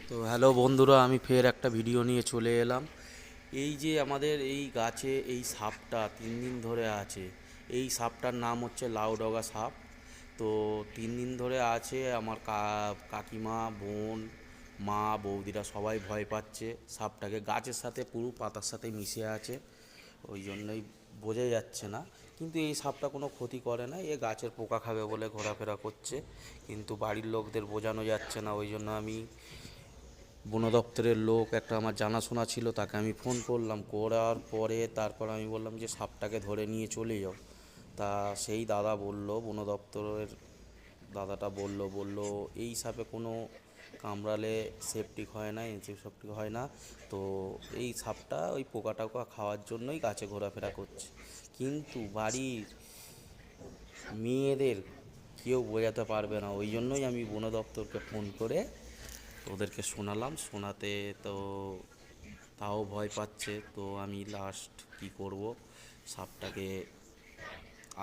তো হ্যালো বন্ধুরা, আমি ফের একটা ভিডিও নিয়ে চলে এলাম। এই যে আমাদের এই গাছে এই সাপটা 3 দিন ধরে আছে। এই সাপটার নাম হচ্ছে লাউডগা সাপ। তো 3 দিন ধরে আছে। আমার কাকিমা, বোন, মা, বৌদিরা সবাই ভয় পাচ্ছে সাপটাকে। গাছের সাথে পুরো পাতার সাথে মিশে আছে, ওই জন্যই বোঝা যাচ্ছে না। কিন্তু এই সাপটা কোনো ক্ষতি করে না, এ গাছের পোকা খাবে বলে ঘোরাফেরা করছে। কিন্তু বাড়ির লোকদের বোঝানো যাচ্ছে না, ওই জন্য আমি বন দপ্তরের লোক একটা আমার জানাশোনা ছিল, তাকে আমি ফোন করলাম। করার পরে তারপর আমি বললাম যে সাপটাকে ধরে নিয়ে চলে যাও। তা সেই দাদা বলল, বন দপ্তরের দাদাটা বলল এই সাপে কোনো কামড়ালে সেপটিক হয় না, অ্যান্টিসেপটিক হয় না। তো এই সাপটা ওই পোকা টোকা খাওয়ার জন্যই গাছে ঘোরাফেরা করছে। কিন্তু বাড়ির মেয়েদের কেউ বোঝাতে পারবে না, ওই জন্যই আমি বন দপ্তরকে ফোন করে ওদেরকে শোনালাম। শোনাতে তো তাও ভয় পাচ্ছে। তো আমি লাস্ট কি করব, সাপটাকে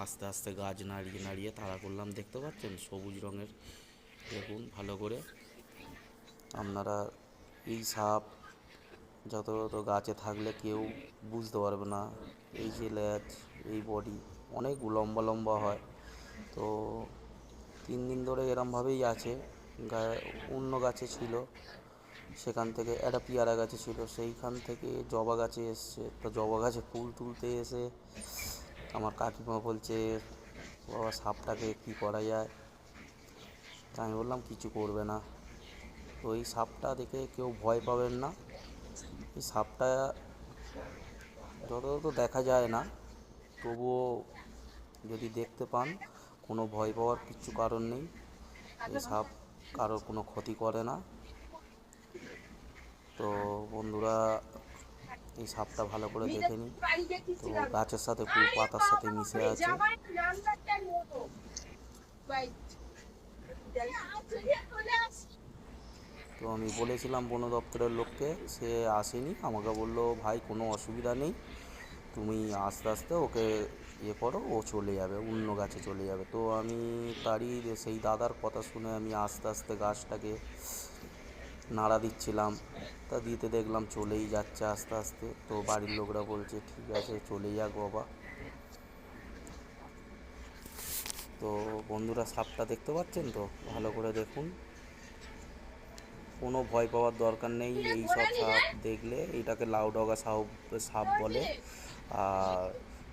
আস্তে আস্তে গাছ নাড়িয়ে নাড়িয়ে তাড়া করলাম। দেখতে পাচ্ছেন সবুজ রঙের, দেখুন ভালো করে আপনারা। এই সাপ যত যত গাছে থাকলে কেউ বুঝতে পারবে না। এই যে লেজ, এই বডি অনেক লম্বা লম্বা হয়। তো 3 দিন ধরে এরমভাবেই আছে। অন্য গাছে ছিল, সেখান থেকে একটা পেয়ারা গাছে ছিল, সেইখান থেকে জবা গাছে এসছে। তো জবা গাছে ফুল তুলতে এসে আমার কাকিমা বলছে, বাবা সাপটাকে কী করা যায়। তা আমি বললাম কিছু করবে না। তো এই সাপটা দেখে কেউ ভয় পাবেন না। এই সাপটা যত দেখা যায় না, তবুও যদি দেখতে পান কোনো ভয় পাওয়ার কিচ্ছু কারণ নেই। এই সাপ কারোর কোনো ক্ষতি করে না। তো বন্ধুরা, এই সাপটা ভালো করে দেখে নিন। তো গাছের সাথে পুরো পাতার সাথে মিশে আছে। তো আমি বলেছিলাম বন দপ্তরের লোককে, সে আসেনি। আমাকে বললো ভাই কোনো অসুবিধা নেই, তুমি আস্তে আস্তে ওকে করো, ও চলে যাবে, অন্য গাছে চলে যাবে। তো আমি তারই সেই দাদার কথা শুনে আমি আস্তে আস্তে গাছটাকে নাড়া দিচ্ছিলাম। তা দিতে দেখলাম চলেই যাচ্ছে আস্তে আস্তে। তো বাড়ির লোকরা বলছে ঠিক আছে চলে যাক বাবা। তো বন্ধুরা, সাপটা দেখতে পাচ্ছেন তো, ভালো করে দেখুন। কোনো ভয় পাওয়ার দরকার নেই। এই সব সাপ দেখলে, এটাকে লাউডগা সাপ সাপ বলে। আর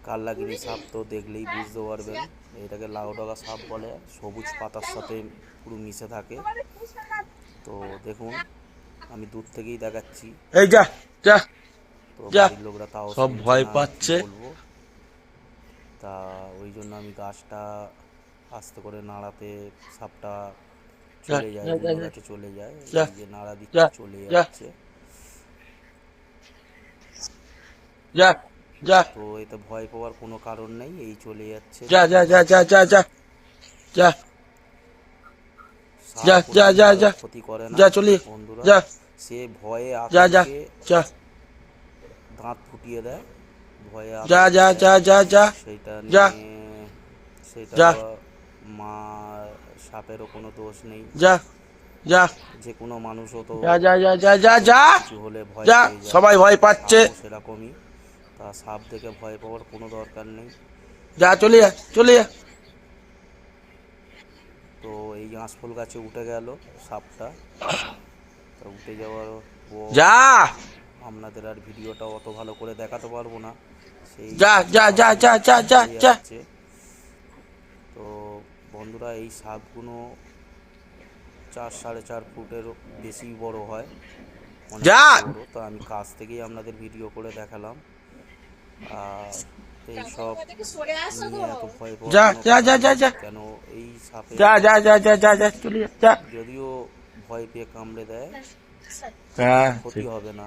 কাল্লাগিরি সাপ তো দেখলেই বুঝতে পারবেন, এটাকে লাউডগা সাপ বলে। সবুজ পাতার সাথে পুরো মিশে থাকে। তো দেখুন, আমি দূর থেকেই দেখাচ্ছি। এই যা যা তো যা, বাড়ির লোকরা তাও সব শুনছে ভয় না, কি পাচ্ছে। বলবো। তা ওই জন্য আমি গাছটা আস্তে করে নাড়াতে সাপটা যা চলে যায়, যা যা অন্য গাছে চলে যায়। যা এই যে নাড়া যা দিচ্ছি, চলে যা যাচ্ছে। যা যা তো এতে ভয় পাওয়ার কোনো কারণ নেই, এই চলে যাচ্ছে যা যা দেখুন। যা যা যা যা যা সাপ যা যা কোনোদিন যা কারোর যা ক্ষতি করে না যা চলি বন্ধুরা। যা সে ভয়ে যা যা আতঙ্কে যা দাঁত ফুটিয়ে দেয়, ভয়ে যা আতঙ্কে যা দেয়। যা যা যা সেইটা যা নিয়ে সেটা যা মা সাপেরও কোনো দোষ নেই। যা যা যে কোনো মানুষও তো যা যা যা যা যা যা কিছু হলে ভয় যা, পেয়ে যায়। সবাই ভয় তো পাচ্ছে। সাপও সেরকমই। তা সাপ দেখে ভয় পাওয়ার কোনো দরকার নেই। যা চলে যা চলে যা তো এই আঁশফল গাছে উঠে গেল সাপটা। তা উঠে যাওয়ার পর যা আপনাদের আর ভিডিওটা অত ভালো করে দেখাতে পারবো না। সেই যা যা যা সাপটা যা যা যা চলে যা যাচ্ছে। তো বন্ধুরা, এই সাপগুলো 4-4.5 ফুটের বেশি বড় হয়, অনেক যা বড়। তো আমি কাছ থেকেই আপনাদের ভিডিও করে দেখালাম। আর এই সব নিয়ে এত ভয় পাওয়ার যা কোনো যা কারণ যা যা নেই। যা কেন এই সাপে যা যা যা যা যা যা চলে যা যা। যদিও ভয় পেয়ে কামড়ে দেয়, হ্যাঁ ক্ষতি হবে না।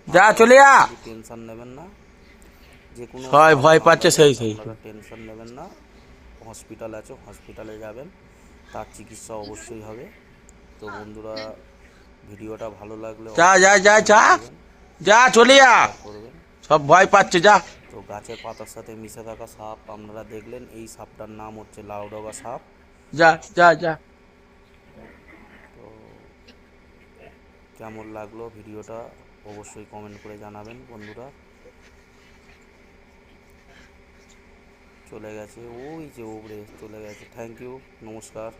যা আপনারা চলে যা। শুধু টেনশন নেবেন না। যে কোনো সবাই সাপ ভয় পাচ্ছে, কামড়ালে সেই সেই আপনারা টেনশন নেবেন না। হসপিটাল আছে, হসপিটালে যাবেন, তার চিকিৎসা অবশ্যই হবে। তো বন্ধুরা, ভিডিওটা ভালো লাগলে যা যা অবশ্যই যা কমেন্ট যা করবেন, যা চলে যা, শেয়ার করবেন। সব ভয় পাচ্ছে। যা তো গাছের পাতার সাথে মিশে থাকা সাপ আপনারা দেখলেন। এই সাপটার নাম হচ্ছে লাউডগা সাপ। যা যা যা তো কেমন লাগলো ভিডিওটা অবশ্যই কমেন্ট করে জানাবেন বন্ধুরা। চলে গেছে ওই যে ওপরে চলে গেছে। থ্যাংক ইউ, নমস্কার।